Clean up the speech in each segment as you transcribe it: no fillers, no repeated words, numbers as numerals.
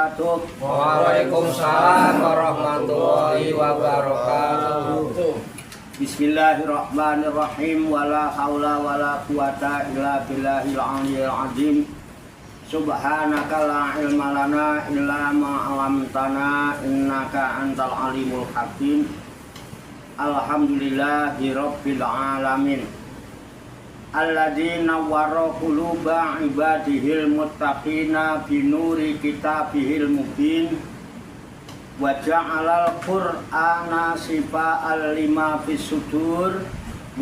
wabarakatuh. Waalaikumsalam warahmatullahi wabarakatuh. Bismillahirrahmanirrahim. Wala haula wala quwata illa billahil aliyyil azim. Subhanaka la ilma lana illa ma 'allamtana innaka antal alimul hakim. Alhamdulillahi rabbil alamin. Alladzi nawwara quluba ibadihil muttaqina binuri kitabihil mubin wa ja'alal qur'ana sifa'al lima fis sudur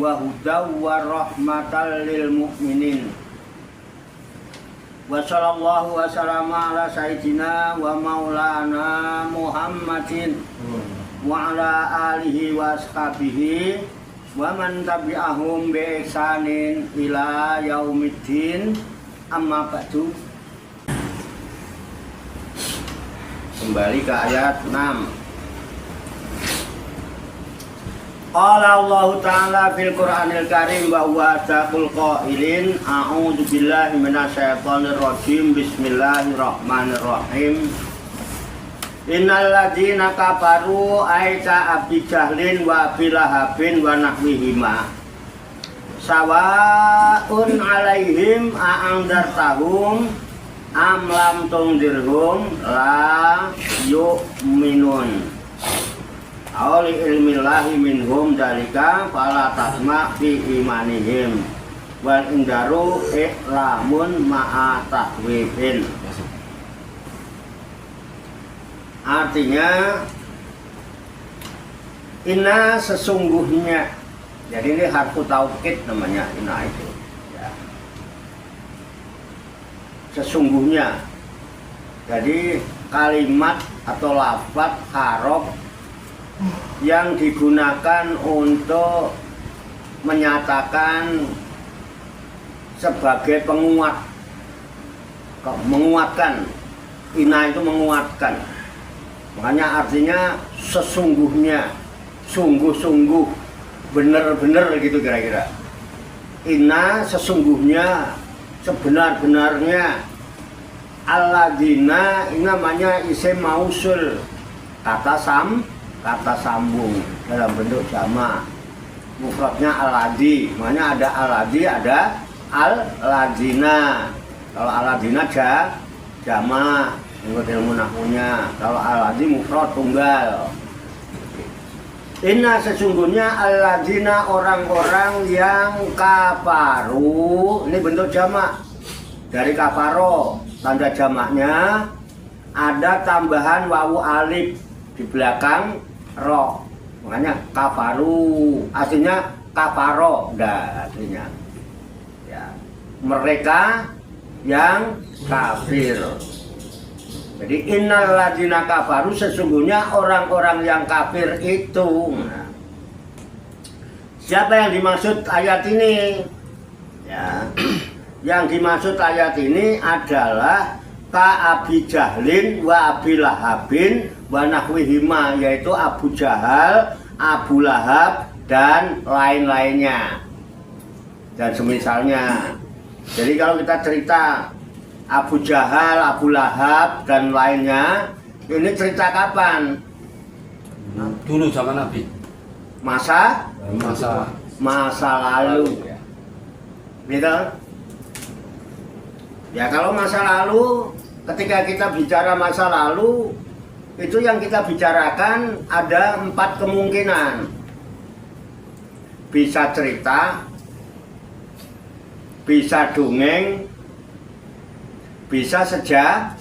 wa hudaw wa rahmatal lil mu'minin. Wa sallallahu wa sallama ala sayyidina wa maulana Muhammadin wa ala alihi wa ashabihi wa man tabi'ahum bi ihsanin ila yaumiddin. Amma ba'du. Kembali ke ayat 6. Qala Allah Ta'ala fil Qur'anil Karim wa huwa asdaqul qailin. A'udzu billahi minasyaitonir rajim. Bismillahirrahmanirrahim. Innal ladzina kafaru aita Abi Jahlin wa Abi Lahabin wa nahwihima sawaun alaihim a'andartahum am lam tundirhum la yu'minun awli ilmillahi minhum dalika fala tasma fi imanihim wal indaru iklamun ma'a takwibin. Artinya inna sesungguhnya, jadi ini harfu taukid namanya inna itu ya. Sesungguhnya, jadi kalimat atau lafaz harof yang digunakan untuk menyatakan sebagai penguat, menguatkan. Inna itu menguatkan, makanya artinya sesungguhnya, sungguh-sungguh, benar-benar gitu kira-kira. Inna sesungguhnya, sebenar-benarnya. Alladzina ini namanya isim mausul, kata sambung dalam bentuk jamak. Mufradnya alladzi, makanya ada alladzi, ada alladzina. Kalau alladzina jamak, menurut ilmu nahwunya. Kalau alladzi mufrad tunggal. Inna sesungguhnya alladzina orang-orang yang kafaru, ini bentuk jamak dari kafaro, tanda jamaknya ada tambahan wawu alif di belakang ro, makanya kafaru, aslinya kafaro, aslinya ya, mereka yang kafir. Jadi innal ladzina kafaru, sesungguhnya orang-orang yang kafir itu. Nah, siapa yang dimaksud ayat ini? Ya, yang dimaksud ayat ini adalah ka Abi Jahlin wa Abi Lahabin wa nahwihima, yaitu Abu Jahal, Abu Lahab dan lain-lainnya dan semisalnya. Jadi kalau kita cerita Abu Jahal, Abu Lahab dan lainnya, ini cerita kapan? Dulu zaman Nabi. Masa lalu. Gitu? Ya kalau masa lalu, ketika kita bicara masa lalu, itu yang kita bicarakan ada 4 kemungkinan. Bisa cerita, bisa dongeng, bisa sejarah,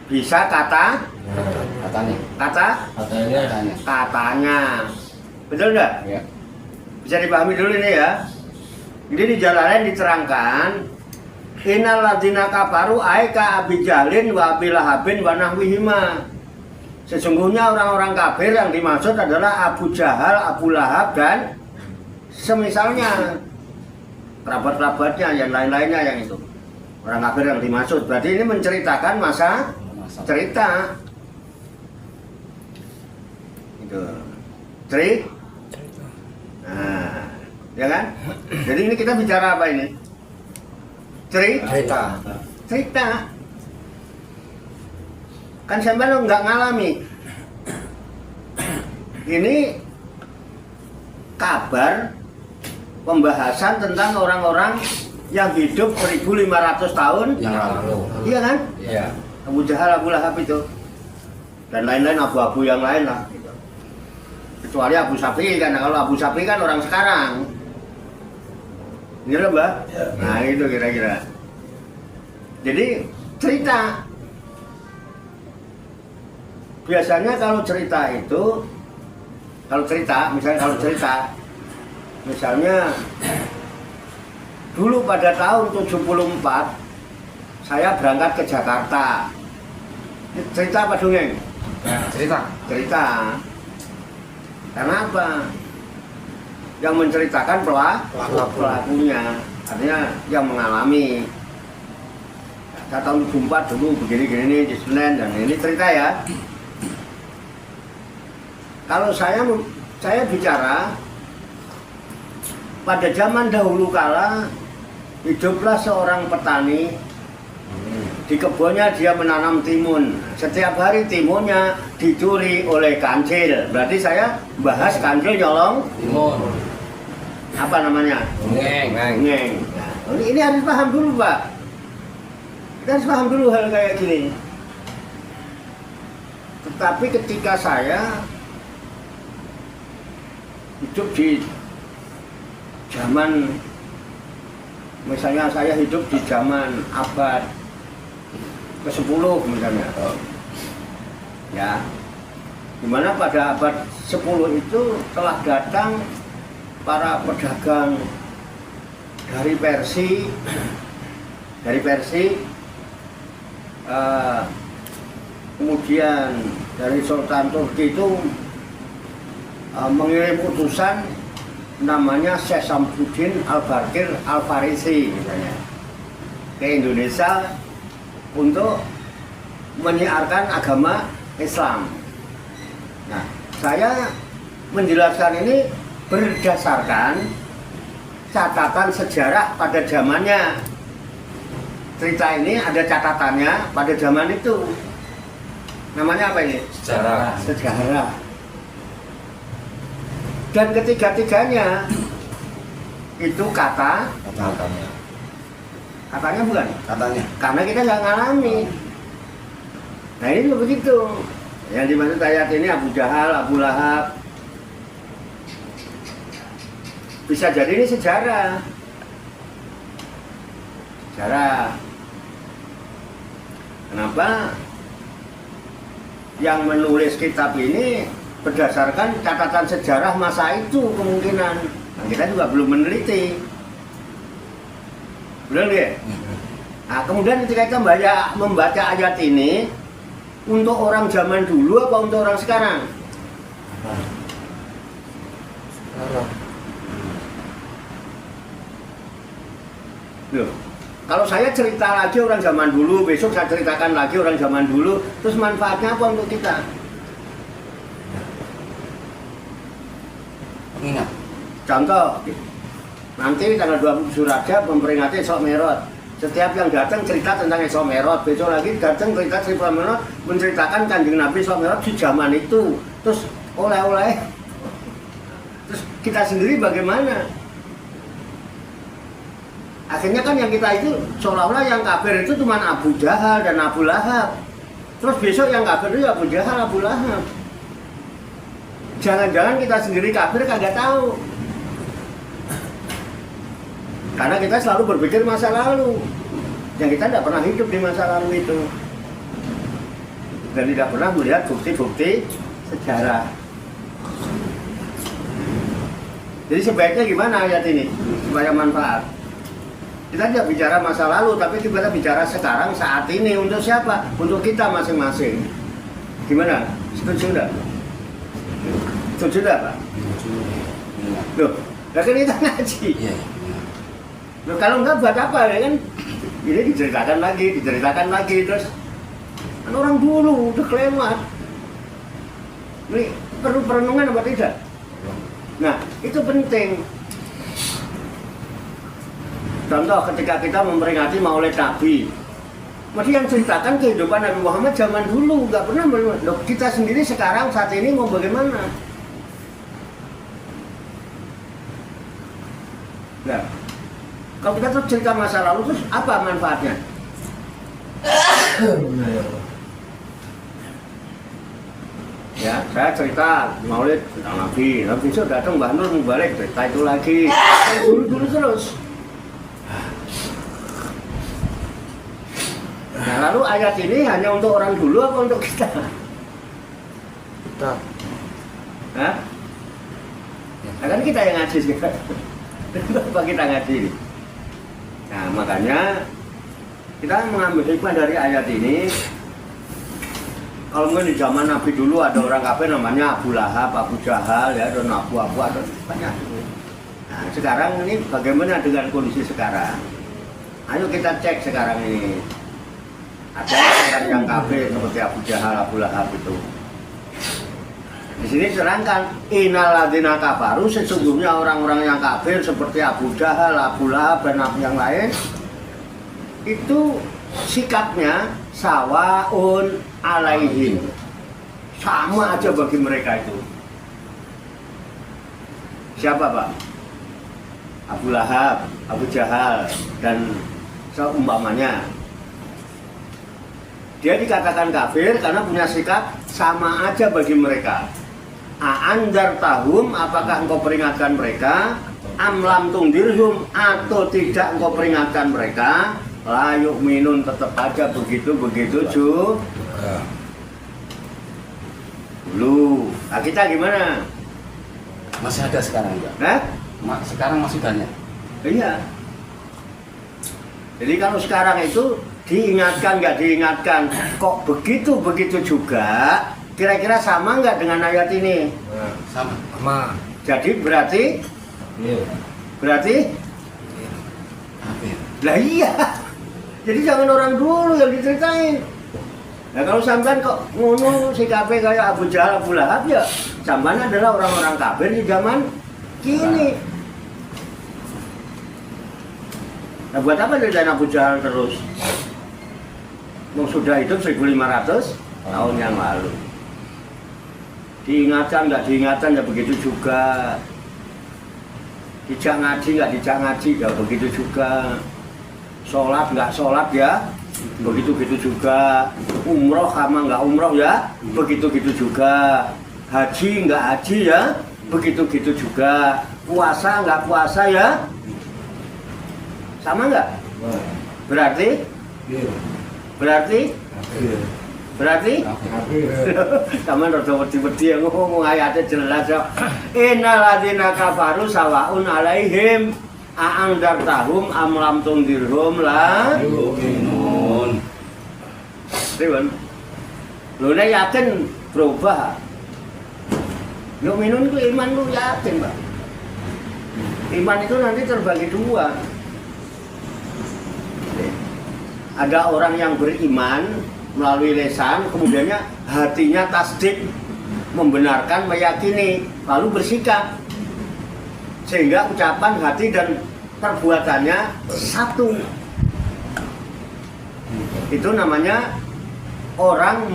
bisa katanya, betul nggak? Ya. Bisa dipahami dulu ini ya. Jadi di jalan lain diterangkan, innal ladzina kafaru aika Abi Jahlin wa Abi Lahabin wa nahwihima. Sesungguhnya orang-orang kafir yang dimaksud adalah Abu Jahal, Abu Lahab dan semisalnya, kerabat-kerabatnya yang lain-lainnya yang itu. Orang kafir yang dimaksud. Berarti ini menceritakan masa cerita. Itu. Nah, ya kan? Jadi ini kita bicara apa ini? Cerita. cerita. Kan sampean nggak ngalami. Ini kabar pembahasan tentang orang-orang yang hidup 1500 tahun Yang lalu. iya kan? Iya. Abu Jahal, Abu Lahab itu dan lain-lain abu-abu yang lain lah gitu. Kecuali Abu Syafi'i kan, kalau Abu Syafi'i kan orang sekarang ini loh Mbak Ya. nah itu kira-kira jadi cerita biasanya kalau cerita itu misalnya dulu pada tahun 74 saya berangkat ke Jakarta. Cerita apa dongeng? Cerita. Karena apa? Yang menceritakan pelakunya, artinya yang mengalami. Saya tahun 74 dulu begini-gini di Senen dan ini cerita ya. Kalau saya bicara pada zaman dahulu kala hiduplah seorang petani di kebunnya dia menanam timun. Setiap hari timunnya dicuri oleh kancil. Berarti saya bahas kancil nyolong Timun. apa namanya? Ngeng. Ngeng. Nah, ini harus paham dulu Pak. Kita harus paham dulu hal kayak gini. Tetapi ketika saya hidup di zaman, misalnya saya hidup di zaman abad ke-10 misalnya, ya, dimana pada abad 10 itu telah datang para pedagang dari Persia, kemudian dari Sultan Turki itu mengirim utusan namanya Syekh Samsudin Al-Bakir Al-Farisi misalnya ke Indonesia untuk menyiarkan agama Islam. Nah, saya menjelaskan ini berdasarkan catatan sejarah pada zamannya. Cerita ini ada catatannya pada zaman itu. Namanya apa ini? Sejarah. Dan ketiga-tiganya itu katanya bukan? Katanya. Karena kita nggak ngalami. Nah ini begitu. Yang dimaksud ayat ini Abu Jahal, Abu Lahab. Bisa jadi ini sejarah. Kenapa? Yang menulis kitab ini berdasarkan catatan sejarah masa itu kemungkinan. Nah, kita juga belum meneliti. Benar ya? Nah, kemudian ketika kita membaca ayat ini untuk orang zaman dulu apa untuk orang sekarang? Loh, kalau saya cerita lagi orang zaman dulu, besok saya ceritakan lagi orang zaman dulu, terus manfaatnya apa untuk kita? Ingat. Contoh, nanti tanggal 27 Rajab memperingati Isra Mi'raj. Setiap yang datang cerita tentang Isra Mi'raj, besok lagi datang cerita Isra Mi'raj, menceritakan Kanjeng Nabi Isra Mi'raj di zaman itu. Terus oleh-oleh. Terus kita sendiri bagaimana? Akhirnya kan yang kita itu seolah-olah yang kafir itu cuma Abu Jahal dan Abu Lahab. Terus besok yang kafir itu Abu Jahal, Abu Lahab. Jangan-jangan kita sendiri kafir kagak tahu. Karena kita selalu berpikir masa lalu. Yang kita tidak pernah hidup di masa lalu itu. Dan tidak pernah melihat bukti-bukti sejarah. Jadi sebaiknya gimana ayat ini supaya manfaat? Kita tidak bicara masa lalu, tapi kita bicara sekarang, saat ini. Untuk siapa? Untuk kita masing-masing. Gimana? Setuju enggak? Setuju enggak, Pak? Loh, kan kita ngaji. Iya. Loh, kalau enggak buat apa ya kan? Ini diceritakan lagi, terus kan orang dulu udah kelewat. Ini perlu perenungan apa tidak? Nah, itu penting. Contoh ketika kita memperingati Maulid Nabi, mesti yang ceritakan kehidupan Nabi Muhammad zaman dulu, nggak pernah loh, kita sendiri sekarang saat ini mau bagaimana? Nah, kalau kita terus cerita masa lalu terus apa manfaatnya? Ya, saya cerita Maulid tentang Nabi, lalu besok datang Mbah Nur balik cerita itu lagi, dulu terus. Nah, lalu ayat ini hanya untuk orang dulu apa untuk kita? Kita. Hah? Nah, kan kita yang ngaji sekarang. Kenapa kita ngaji? Nah, makanya kita mengambil hikmah dari ayat ini. Kalau mungkin di zaman Nabi dulu ada orang kafir namanya Abu Lahab, Abu Jahal, ya, dan Abu ada banyak. Nah, sekarang ini bagaimana dengan kondisi sekarang? Ayo kita cek sekarang ini. Ada orang yang kafir seperti Abu Jahal, Abu Lahab itu. Di sini terangkan innal ladzina kafaru, sesungguhnya orang-orang yang kafir seperti Abu Jahal, Abu Lahab dan yang lain itu sikapnya sawaun alaihim, sama aja bagi mereka itu. Siapa Pak? Abu Lahab, Abu Jahal dan seumpamanya. Dia dikatakan kafir karena punya sikap sama aja bagi mereka. A'andar tahum, apakah engkau peringatkan mereka? Amlam tungdirhum, atau tidak engkau peringatkan mereka? Layuk minun, tetap aja begitu juga. Dulu, nah kita gimana? Masih ada sekarang enggak? Sekarang masih banyak. Iya. Jadi kalau sekarang itu diingatkan nggak diingatkan, kok begitu juga? Kira-kira sama nggak dengan ayat ini? Sama. Jadi berarti? Iya. Berarti? Kafir. Lah iya. Jadi jangan orang dulu yang diceritain. Nah kalau sampean kok ngono si kafir kayak Abu Jahal, Abu Lahab, ya sampean adalah orang-orang kafir di zaman kini. Nah buat apa ceritain Abu Jahal terus? Sudah hidup 1500 tahun yang lalu. Diingatkan nggak diingatkan ya begitu juga. Dijak ngaji nggak dijak ngaji ya begitu juga. Sholat nggak sholat ya begitu juga. Umroh sama nggak umroh ya begitu juga. Haji nggak haji ya begitu juga. Puasa nggak puasa ya sama nggak? Berarti sama rada wedi-wedi ngomong ayatnya jelas ya. Innal ladzina kafaru sawaun alaihim a'angdartahum am lam tundirhum la yu'minun. Riwan. Lho nek yakin berubah. Yu'minun itu iman lu yakin, Pak. Iman itu nanti terbagi dua. Ada orang yang beriman melalui lisan, kemudiannya hatinya tasdik, membenarkan, meyakini, lalu bersikap sehingga ucapan, hati dan perbuatannya satu. Itu namanya orang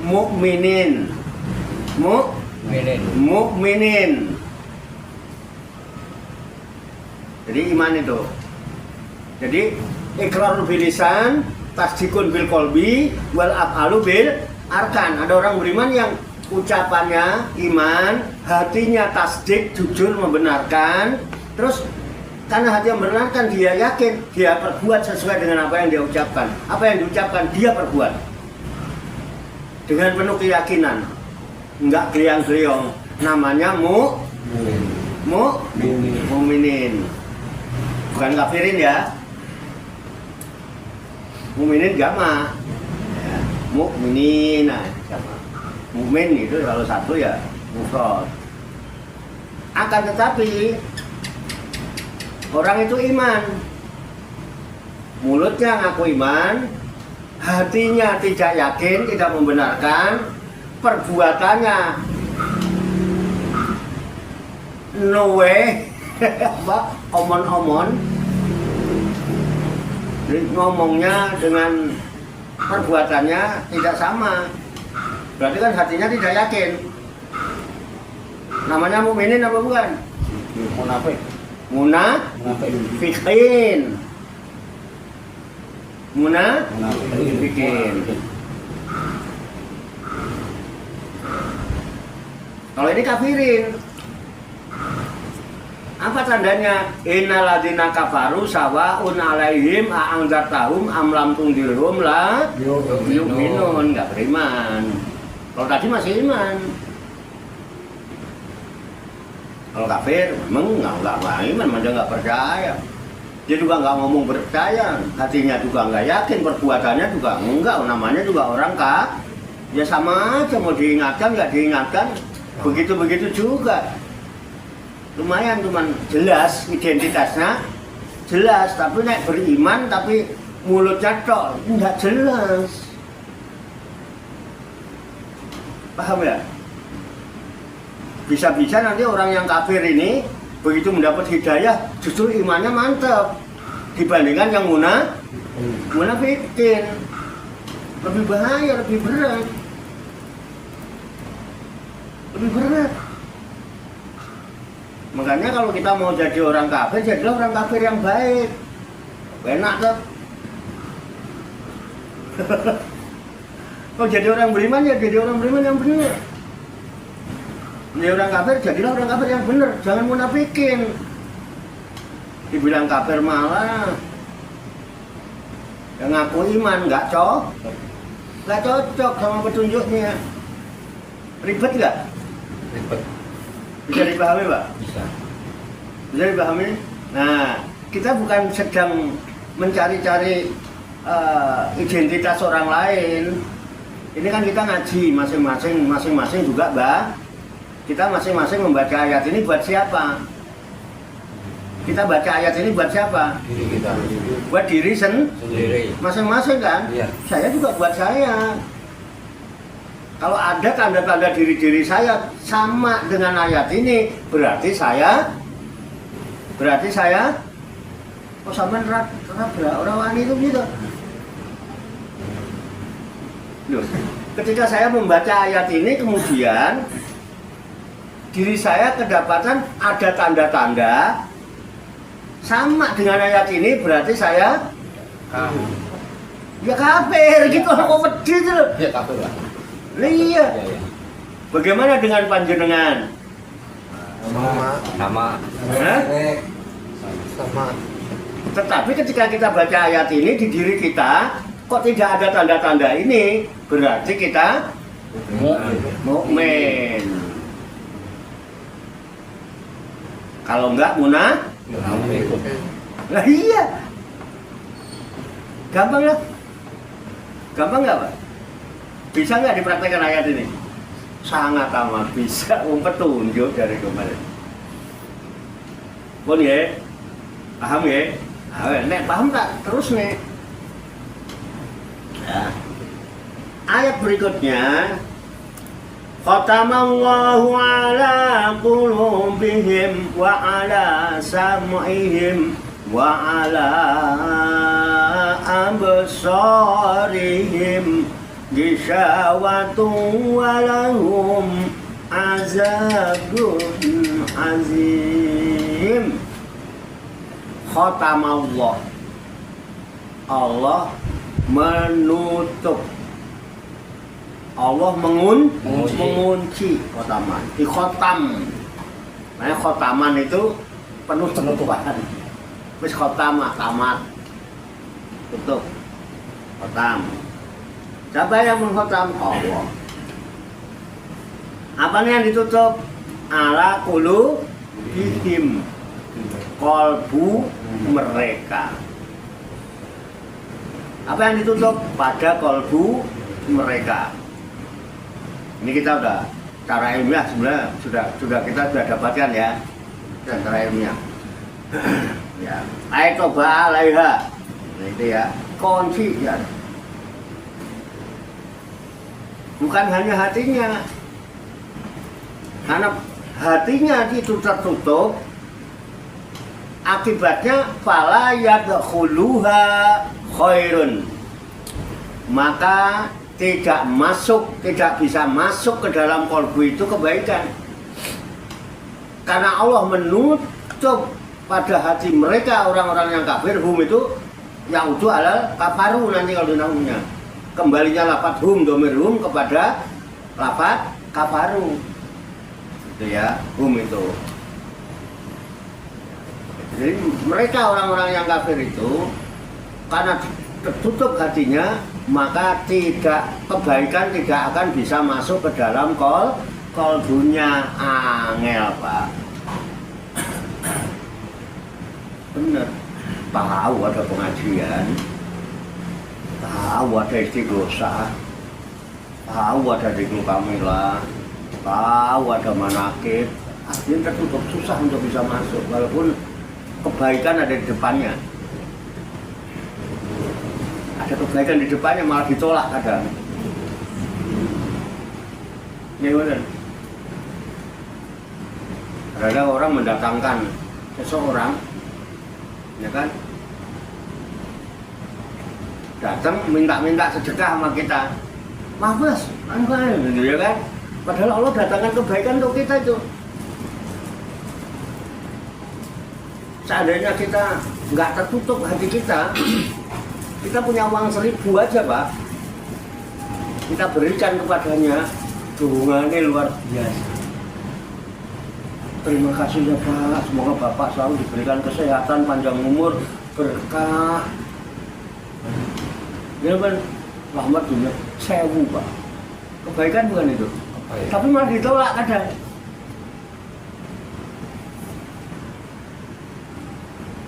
mukminin. Mukminin. Jadi iman itu. Jadi iqrarul bil lisan, tasdikun bil qalbi, wal af'alu bil arkan. Ada orang beriman yang ucapannya iman, hatinya tasdik, jujur membenarkan, terus karena hati yang membenarkan dia yakin, dia perbuat sesuai dengan apa yang dia ucapkan. Apa yang diucapkan dia perbuat dengan penuh keyakinan, enggak geliang-geliong. Namanya mukminin, bukan kafirin ya. Mukminin jama, ya, mukminin, mukmin itu kalau satu ya mufrad. Akan tetapi orang itu iman, mulutnya ngaku iman, hatinya tidak yakin, tidak membenarkan, perbuatannya no way, omon-omon, Jadi ngomongnya dengan perbuatannya tidak sama. Berarti kan hatinya tidak yakin. Namanya mukminin apa bukan? Munafik. Munafikin. Munafikin. Kalau ini kafirin. Apa tandanya? Innal ladzina kafaru sawa'un 'alaihim a'anzartahum am lam tundirhum la yu'minun, enggak beriman. Kalau tadi masih iman. Kalau kafir memang enggak iman, dia enggak percaya. Dia juga enggak ngomong percaya, hatinya juga enggak yakin, perbuatannya juga enggak, namanya juga orang ya sama aja, mau diingatkan enggak diingatkan, begitu-begitu juga. Lumayan cuman jelas identitasnya jelas, tapi nek beriman tapi mulutnya tok enggak jelas. Paham ya? Bisa-bisa nanti orang yang kafir ini begitu mendapat hidayah justru imannya mantap dibandingkan yang munafikin. Lebih bahaya, lebih berat. Makanya kalau kita mau jadi orang kafir, jadilah orang kafir yang baik. Enak tuh. Kalau jadi orang beriman ya jadi orang beriman yang benar. Jadi orang kafir, jadilah orang kafir yang benar. Jangan munafikin. Dibilang kafir malah yang ngaku iman nggak cocok sama petunjuknya. Ribet nggak? Ribet. Bisa dipahami, Pak? Bisa. Bisa dipahami? Nah, kita bukan sedang mencari-cari identitas orang lain. Ini kan kita ngaji masing-masing juga, Mbak. Kita masing-masing membaca ayat ini buat siapa? Kita baca ayat ini buat siapa? Diri kita. Buat diri Sendiri. masing-masing kan? Iya. Saya juga buat saya. Kalau ada tanda-tanda diri saya sama dengan ayat ini, berarti saya oh sampean orang wani itu gitu. Loh, ketika saya membaca ayat ini kemudian diri saya kedapatan ada tanda-tanda sama dengan ayat ini, berarti saya ya kafir gitu, kok wedi itu loh. Ya kafir lah. Iya. Ya. Bagaimana dengan panjenengan? Sama. Sama. Tetapi ketika kita baca ayat ini di diri kita kok tidak ada tanda-tanda ini, berarti kita mukmin. Kalau enggak Munafik. lah iya. Gampang ya? Gampang nggak, Pak? Bisa nggak dipraktekkan ayat ini? Sangat amat bisa, petunjuk dari kemarin. Pun ya, paham ya? Nek paham tak? Terus nih. Ya. Ayat berikutnya, khatamallahu ala qulubihim wa ala sam'ihim wa ala absarihim gisawatun walahum azabun azim. Khatamallah, Allah menutup, Allah mengunci khotaman. Di khotam, nah khotaman itu penutupan. Wis khotamah, tamat, tutup, khotam. Siapa yang mengkhotam? Allah. Apa yang ditutup? Ala qulubihim, kolbu mereka. Apa yang ditutup? Pada kolbu mereka. Ini kita udah cara ilmiah sebenarnya sudah kita sudah dapatkan ya, cara ilmiah. Ya, coba alaiha. Nah, itu ya, kunci ya. Bukan hanya hatinya, karena hatinya itu tertutup, akibatnya fala yadkhuluha khairun, maka tidak bisa masuk ke dalam kolbu itu kebaikan. Karena Allah menutup pada hati mereka orang-orang yang kafir, hum itu yang utuh alal kafaru nanti kalau dinamanya. Kembalinya lafaz hum domir hum kepada lafaz kafaru. Itu ya, hum itu. Jadi mereka orang-orang yang kafir itu karena tertutup hatinya, maka kebaikan tidak akan bisa masuk ke dalam kolbunya. Angel, Pak. Bener. Tahu ada pengajian, tahu ada istighosah, tahu ada zikir kamilah, tahu ada manakib, artinya tertutup, susah untuk bisa masuk walaupun kebaikan ada di depannya. Ada kebaikan di depannya malah ditolak kadang. Ya benar. Ada orang mendatangkan seseorang, ya kan, datang minta sedekah sama kita. Maaf mas, gitu ya kan. Padahal Allah datangkan kebaikan untuk kita itu. Seandainya kita nggak tertutup hati kita, kita punya uang 1.000 aja Pak, kita berikan kepadanya, hubungannya luar biasa. Terima kasih ya Pak, semoga Bapak selalu diberikan kesehatan, panjang umur, berkah. Ya kan, rahmat dunia, 1.000 Pak. Kebaikan bukan itu? Kebaikan. Tapi malah ditolak kadang.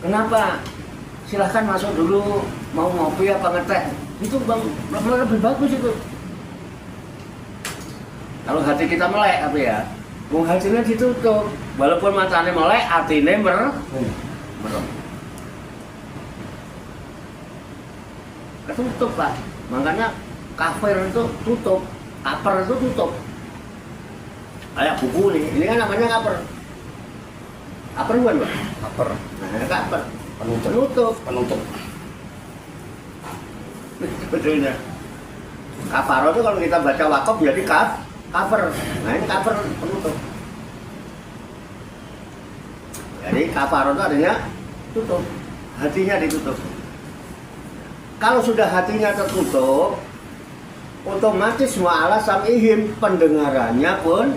Kenapa? Silahkan masuk dulu, mau ngopi apa ngeteh. Itu bang, lebih bagus itu. Kalau hati kita melek apa ya? Wong hatinya ditutup. Walaupun matanya melek, hatinya merem. Ketutup Pak. Makanya kafir itu tutup, kaper itu tutup. Kayak buku nih, ini kan namanya kaper. Kaper bukan Pak? Kaper. Nah, kaper. Penutup. Betulnya. Kafaro itu kalau kita baca wakaf jadi cover. Nah ini cover penutup. Jadi kafaro itu artinya tutup. Hatinya ditutup. Kalau sudah hatinya tertutup, otomatis wa'ala sam'ihim, pendengarannya pun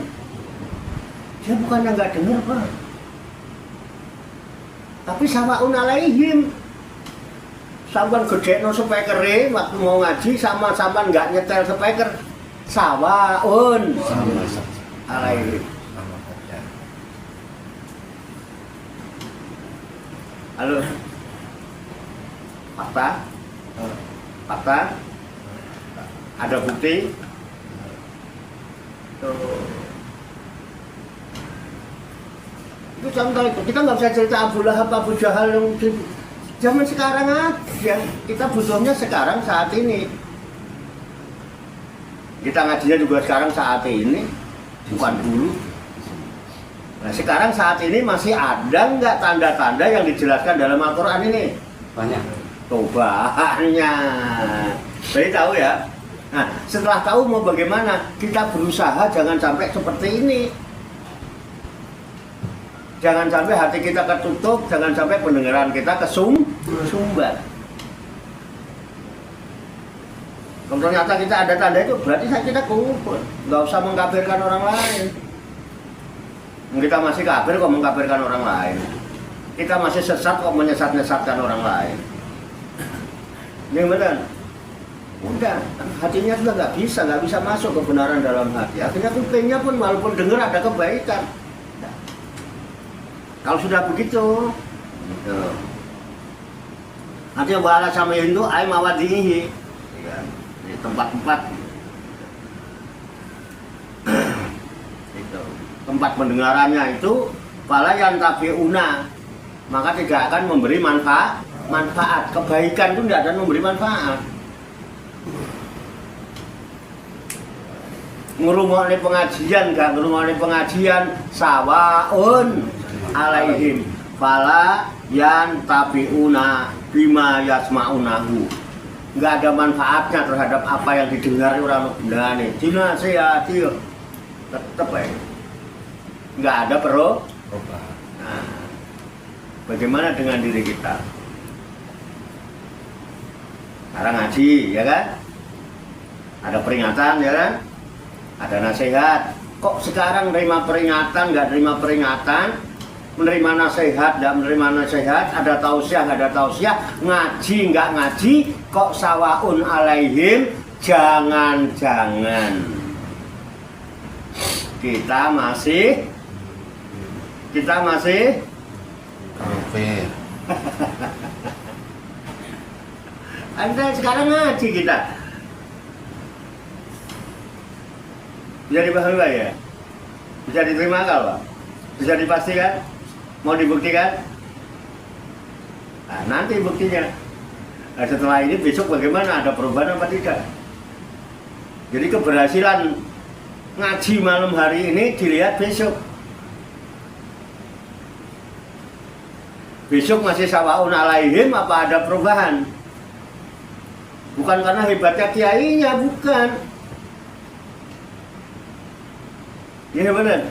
dia bukannya nggak dengar Pak, tapi sawa'un alaihim. Sampan gedekno speaker waktu mau ngaji sama sampan nggak nyetel speaker, sawa'un alaihim. Halo, fakta, ada bukti. Itu contoh itu. Kita nggak bisa cerita Abu Lahab, Abu Jahal yang zaman sekarang aja. Kita butuhnya sekarang saat ini. Kita ngajinya juga sekarang saat ini, bukan dulu. Nah sekarang saat ini masih ada nggak tanda-tanda yang dijelaskan dalam Al-Quran ini? Banyak. Banyak. Jadi tahu ya. Nah setelah tahu mau bagaimana, kita berusaha jangan sampai seperti ini. Jangan sampai hati kita ketutup, jangan sampai pendengaran kita kesumbat. Kalau ternyata kita ada tanda itu, berarti kita kufur. Nggak usah mengkafirkan orang lain. Kita masih kafir kok mengkafirkan orang lain. Kita masih sesat kok menyesat-nyesatkan orang lain. Ini benar. Udah, hatinya sudah nggak bisa masuk kebenaran dalam hati. Akhirnya kupingnya pun walaupun dengar ada kebaikan. Kalau sudah begitu, gitu. Artinya wa'ala sam'ihim itu ay mawadihi, ya, di tempat-tempat itu, tempat pendengarannya itu fala yantafi'una, maka tidak akan memberi manfaat. Kebaikan itu tidak akan memberi manfaat. Ngrungokne pengajian, gak ngrungokne pengajian, sawa'un alaihim, fala yantabi'una bima yasma'unahu. Nggak ada manfaatnya terhadap apa yang didengar orang bendane. Dinasehati tetap ya. Nggak ada Perubahan. Nah, bagaimana dengan diri kita? Sekarang ngaji, ya kan? Ada peringatan, ya kan? Ada nasihat. Kok sekarang nerima peringatan, nggak nerima peringatan? Menerima nasihat, nggak menerima nasihat? Ada tausiah, nggak ada tausiah? Ngaji, nggak ngaji? Kok sawaun alaihim? Jangan-jangan kita masih Kafir. Anda sekarang ngaji kita. Bisa dipahami Pak ya? Bisa diterima akal Pak? Bisa dipastikan? Mau dibuktikan? Nah, nanti buktinya. Nah, setelah ini besok bagaimana? Ada perubahan apa tidak? Jadi keberhasilan ngaji malam hari ini dilihat besok. Besok masih sawaun alaihim apa ada perubahan? Bukan karena hebatnya kiainya, bukan. Iya benar.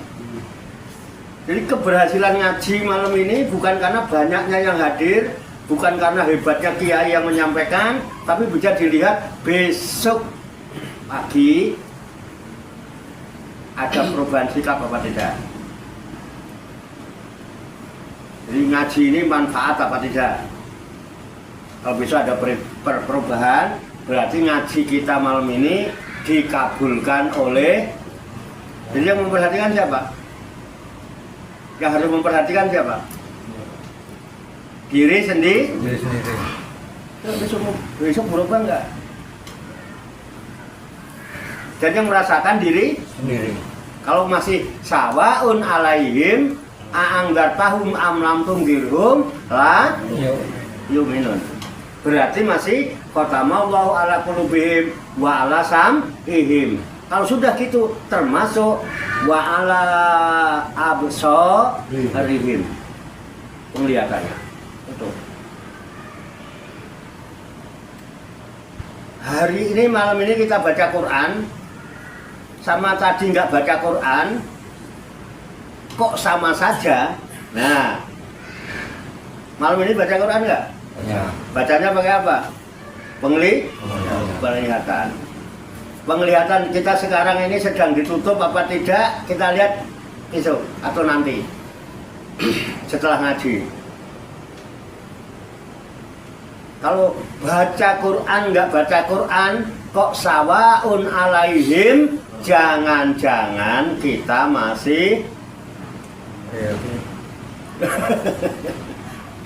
Jadi keberhasilan ngaji malam ini bukan karena banyaknya yang hadir, bukan karena hebatnya kiai yang menyampaikan, tapi bisa dilihat besok pagi ada perubahan sikap apa tidak. Jadi ngaji ini manfaat apa tidak? Kalau bisa ada perubahan, berarti ngaji kita malam ini dikabulkan oleh. Jadi yang memperhatikan siapa? Yang harus memperhatikan siapa? Diri sendiri. Besok berubah enggak? Dan yang merasakan diri Sendiri. Kalau masih sawaun alaihim a'anggartahum amlam tunggirhum la yuminun. Berarti masih khatamallahu ala qulubihim wa ala sam'ihim. Kalau sudah gitu termasuk wa ala absarihim. Penglihatannya. Itu. Hari ini malam ini kita baca Quran. Sama tadi nggak baca Quran, kok sama saja. Nah, malam ini baca Quran nggak? Ya. Bacanya pakai apa? Penglihatan. Penglihatan kita sekarang ini sedang ditutup apa tidak? Kita lihat besok atau nanti setelah ngaji. Kalau baca Quran nggak baca Quran, kok sawaun alaihim? Jangan-jangan kita masih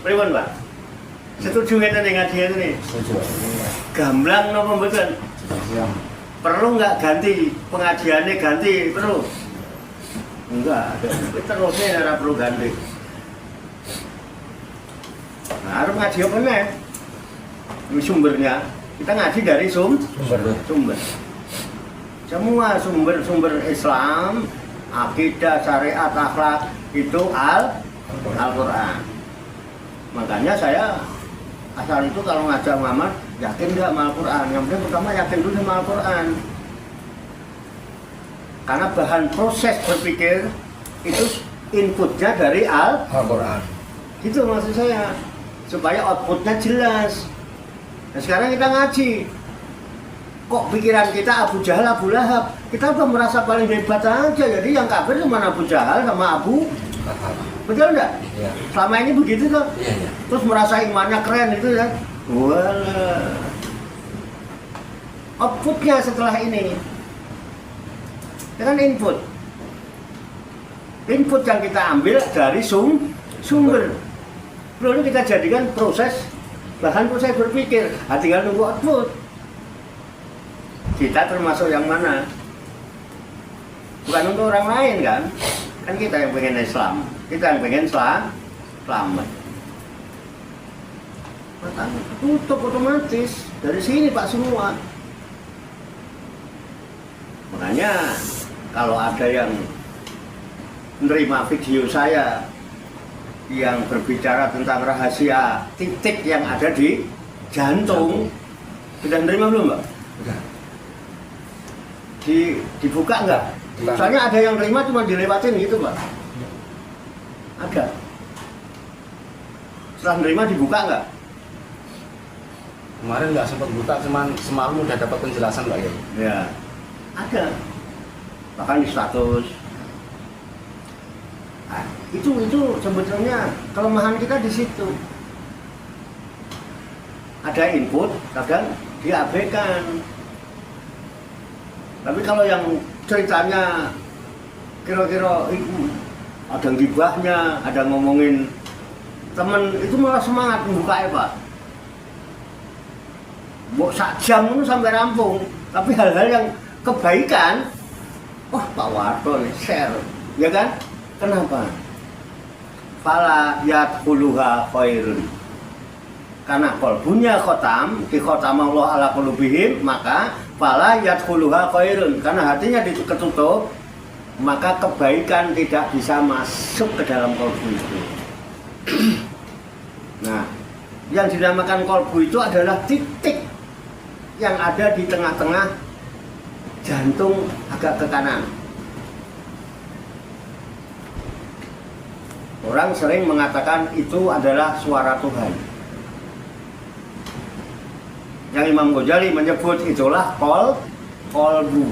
pripun Pak? Setuju ngeten ning ngaji ini? Setuju. Gamblang napa mboten? Perlu nggak ganti pengajiannya ganti perlu? Enggak, terusnya ora perlu ganti. Nah, harus ngaji apa nih? Ini sumbernya kita ngaji dari sumber. Semua sumber-sumber Islam, akidah, syariat, akhlak itu Al-Quran. Makanya saya asal itu kalau ngajak Muhammad, yakin nggak sama Al-Quran? Yang penting pertama yakin dulu sama Al-Quran. Karena bahan proses berpikir itu inputnya dari Al-Quran. Gitu maksud saya, supaya outputnya jelas. Nah sekarang kita ngaji. Kok pikiran kita Abu Jahal, Abu Lahab? Kita udah merasa paling hebat aja. Jadi yang kafir cuma Abu Jahal sama Abu. Betul enggak? Ya. Selama ini begitu tuh. Iya. Terus merasa imannya keren itu ya. Walah. Outputnya setelah ini. Itu kan input. Input yang kita ambil dari sumber. Lalu kita jadikan bahan proses berpikir. Tinggal nunggu output. Kita termasuk yang mana? Bukan untuk orang lain kan? Kan kita yang pengen Islam, kita yang pengen selamat. Maka tutup otomatis dari sini Pak semua. Makanya kalau ada yang menerima video saya yang berbicara tentang rahasia titik yang ada di jantung. Sudah nerima belum, Mbak? Udah. Dibuka enggak? Bukan. Soalnya ada yang nerima cuma dilewatin gitu, Mbak. Ada. Setelah nerima dibuka enggak? Kemarin nggak sempat buka, cuman semalam udah dapat penjelasan Pak ya. Ya, ada. Bahkan di status. Nah, itu sebetulnya kelemahan kita di situ. Ada input, kadang diabaikan. Tapi kalau yang ceritanya kira-kira ada gibahnya, ada ngomongin temen, itu malah semangat membuka ya Pak. Mau sak jam itu sampai rampung, tapi hal-hal yang kebaikan, wah Pak Warto nih share, ya kan? Kenapa? Fala yadkhuluha khairun. Karena kolbunya khotam, di khotam Allah ala qulubihim, maka fala yadkhuluha khairun. Karena hatinya ditutup, maka kebaikan tidak bisa masuk ke dalam kolbu itu. Nah, yang dinamakan kolbu itu adalah titik yang ada di tengah-tengah jantung agak ke kanan. Orang sering mengatakan itu adalah suara Tuhan. Yang Imam Ghazali menyebut itulah kolbu.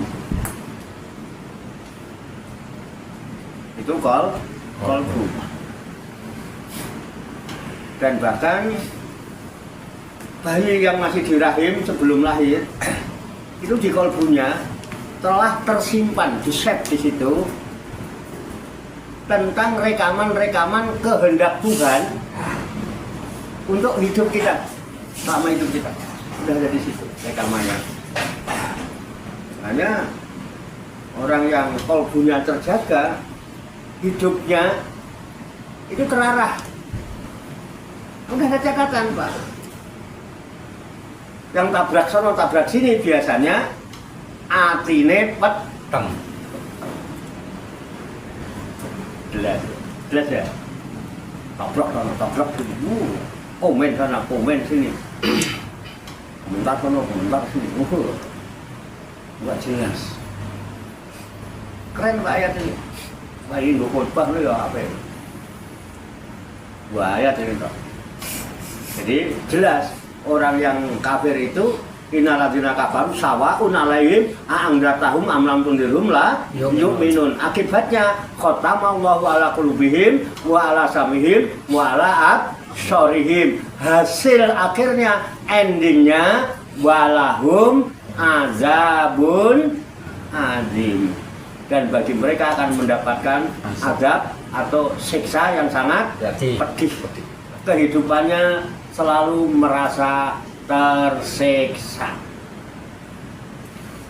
Itu kolbu. Dan bahkan bayi yang masih di rahim sebelum lahir itu di kolbunya telah tersimpan di set di situ tentang rekaman-rekaman kehendak Tuhan untuk hidup kita selama hidup kita. Sudah ada di situ rekamannya. Hanya orang yang kolbunya terjaga, hidupnya itu terarah. Udah ada catatan Pak. Yang tabrak sono tabrak sini biasanya atine peteng. Jelas ya. Tabrak sono tabrak sini. Komen sana komen sini. Komentar sono komentar sini. Enggak jelas. Keren Pak ayat ini. Pak ini khotbah lu ya apa ya? Dua ayat ini toh. Jadi jelas orang yang kafir itu innalladzina kafaru sawaun alaihim a'angdatahum am lam tundirhum la yu'minun. Akibatnya khatamallahu ala qulubihim wa ala samihim wa ala absarihim. Hasil akhirnya endingnya walahum azabun azim. Dan bagi mereka akan mendapatkan azab atau siksa yang sangat pedih. Kehidupannya selalu merasa tersiksa.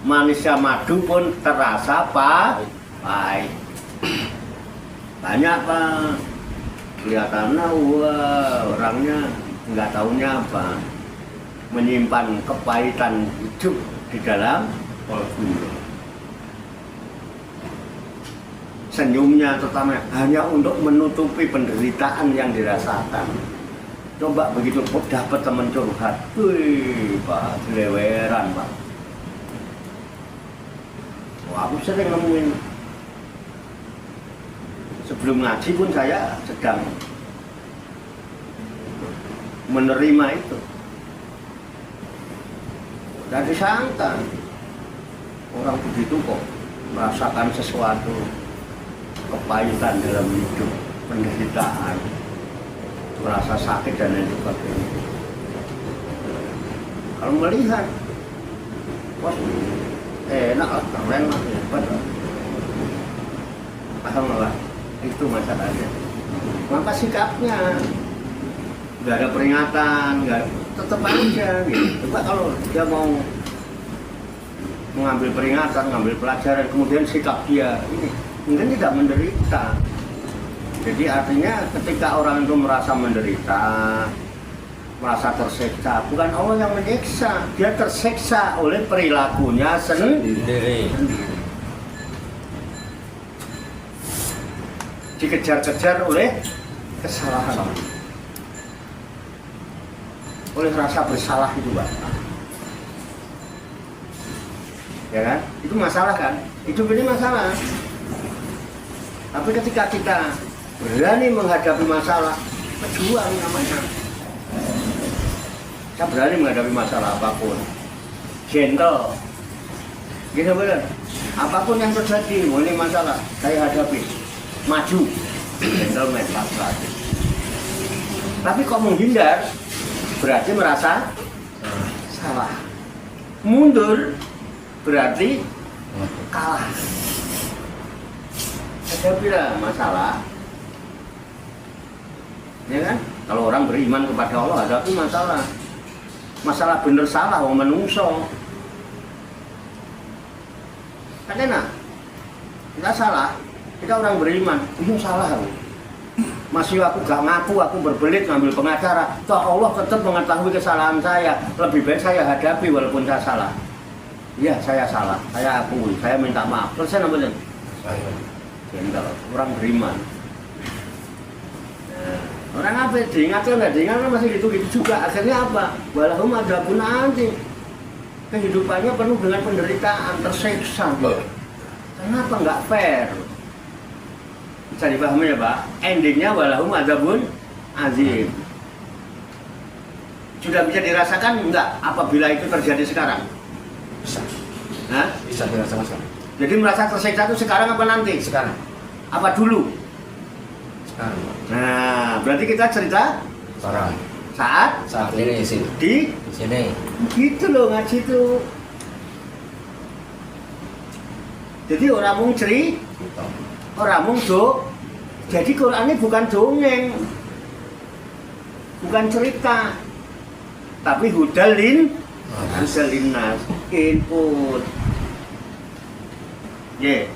Manisnya madu pun terasa pahit. Banyak Pak. Kelihatannya wah orangnya nggak tahunya apa. Menyimpan kepahitan hidup di dalam kolbunya. Senyumnya terutama hanya untuk menutupi penderitaan yang dirasakan. Coba begitu dapat teman curhat, wih Pak, geleweran Pak. Wah, aku sering nemuin. Sebelum ngaji pun saya sedang menerima itu. Dan disangka orang begitu kok merasakan sesuatu kepahitan dalam hidup, penderitaan, merasa sakit dan lain sebagainya. Kalau melihat, wah enak lah, keren lah, hebat lah. Paham lah, itu masalahnya. Maka sikapnya nggak ada peringatan, nggak tetap aja gitu. Coba kalau dia mau mengambil peringatan, mengambil pelajaran, kemudian sikap dia ini mungkin tidak menderita. Jadi artinya ketika orang itu merasa menderita, merasa tersiksa, bukan Allah yang menyiksa, dia tersiksa oleh perilakunya sendiri. Dikejar-kejar oleh kesalahan. Oleh rasa bersalah itu, Pak. Ya kan? Itu masalah kan? Hidup ini masalah. Tapi ketika kita berani menghadapi masalah, berjuang namanya. Kita berani menghadapi masalah apapun. Gentle. Gitu benar. Apapun yang terjadi, mau ini masalah, saya hadapi. Maju. Gentleman, laki-laki. Tapi kok menghindar, berarti merasa salah. Mundur, berarti kalah. Hadapilah masalah. Ya kan? Kalau orang beriman kepada Allah, hadapi masalah. Masalah bener salah, wong menungso. Karena kita salah, kita orang beriman, itu salah aku. Masih aku gak ngaku, aku berbelit ngambil pengacara. Toh Allah tetap mengetahui kesalahan saya. Lebih baik saya hadapi walaupun saya salah. Iya, saya salah, saya akui, saya minta maaf. Terus saya namanya gentle, orang beriman. Nah, orang apa diingatkan nggak diingatkan masih gitu-gitu juga. Akhirnya apa? Walahum adzabun adzim. Kehidupannya penuh dengan penderitaan, tersiksa. Kenapa nggak fair? Bisa dipahami ya Pak? Endingnya walahum adzabun adzim. Sudah bisa dirasakan enggak apabila itu terjadi sekarang? Bisa. Hah? Bisa dirasakan sekarang. Jadi merasa tersiksa itu sekarang apa nanti? Sekarang. Apa dulu? Sekarang. Nah, berarti kita cerita Sekarang. saat ini sih. di Sini. gitu loh ngaji itu. Jadi orang mung ceri, orang mung do. Jadi Quran ini bukan dongeng, bukan cerita, tapi hudalin, hudalinas, input. Ye.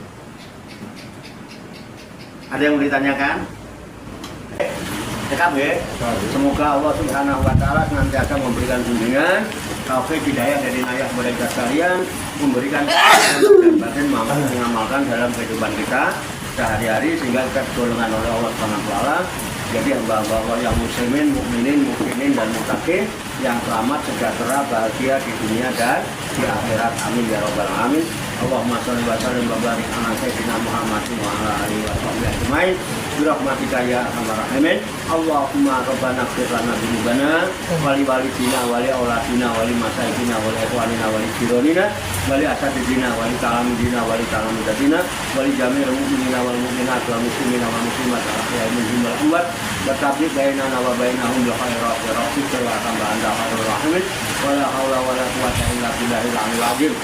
Ada yang mau ditanyakan? Cekap ya. Semoga Allah Subhanahu wa taala senantiasa memberikan bimbingan, taufik hidayah dari ayah kepada kita sekalian, memberikan dan batin mampu mengamalkan dalam kehidupan kita sehari-hari sehingga kita digolongan oleh Allah Subhanahu wa taala jadi hamba-hamba Allah yang muslimin, mukminin, mukminin dan muttaqin yang selamat, sejahtera, bahagia di dunia dan di akhirat. Amin ya rabbal alamin. Allahumma sholli wa sallim wa barik ala sayyidina Muhammadin wa ala alihi wa sahbihi ajmain. Bi rahmatika ya arhamar rahimin. Allahumma rabbana ighfir lana dzunubana wa li walidina wa li auladina wa li masaikina wa li ikhwanina wa li jiranina wa li asatidina wa li talamidina wa li talamidatina wa li jami'il mu'minina wal mu'minat wal muslimina wal muslimat al-ahya'i minhum wal amwat wa tabiq bainana wa bainahum bil khairat wa rabbika wa anta khairur rahimin wa la haula wa la quwwata illa billahil aliyyil azim.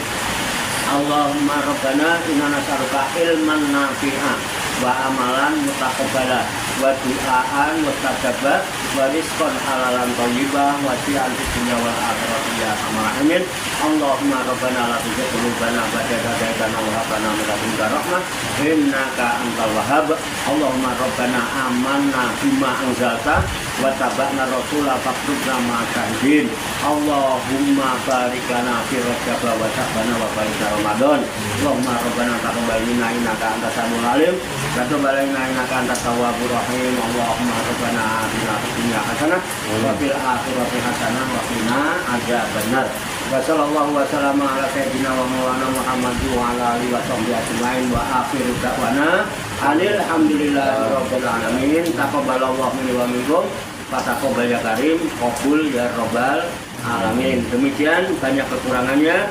Allahumma rabbana inna nas'aluka ilman nafi'a wa amalan mutaqabbala wa du'aan mustajaba wa rizqan halalan thayyibah wa si'an fid dunya wal akhirati ya arhamar rahimin. Allahumma rabbana la tuzigh qulubana ba'da idh hadaytana wa hab lana min ladunka rahmah innaka antal wahhab. Allahumma rabbana amanna bima anzalta wa tabi'na rasula faqtubna ma'as syahidin. Allahumma barik lana fi Rajab wa Sya'ban wa barik Ramadan. Allahumma rabbana taqabbal minna innaka antas samiul alim wa tub alaina innaka antat tawwabur rahim. Allahumma rabbana atina fid dunya hasanah wa fil akhirati hasanah wa qina adzabannar. Wa sallallahu wa sallama ala sayyidina wa maulana Muhammad wa ala alihi wa sahbihi ajmain wa akhiru da'wana alhamdulillahi rabbil alamin. Taqabbalallahu minni wa minkum wa taqabbal ya karim, qabul ya rabbal alamin. Demikian banyak kekurangannya,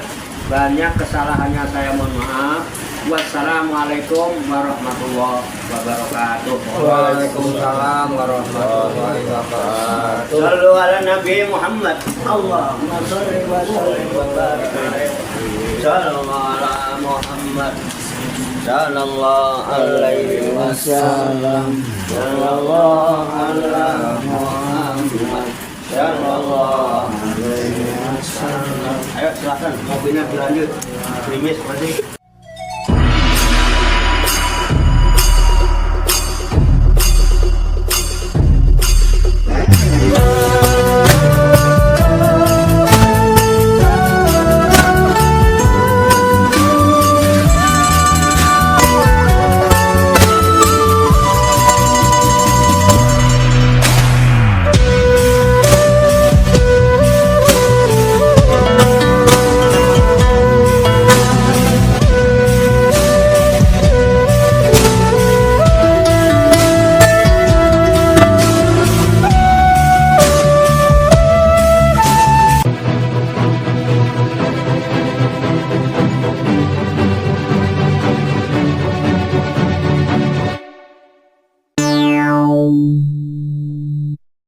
banyak kesalahannya, saya mohon maaf. Wassalamualaikum warahmatullahi wabarakatuh. Waalaikumsalam warahmatullahi wabarakatuh. Sallu ala Nabi Muhammad. Allahumma sholli wa sallim wa barik alaihi. Sallallahu ala Muhammad. Sallallahu alaihi wasallam. Sallallahu ala Muhammad. Sallallahu alaihi wasallam. Ayo silakan, mobilnya dilanjut. Krimis masih.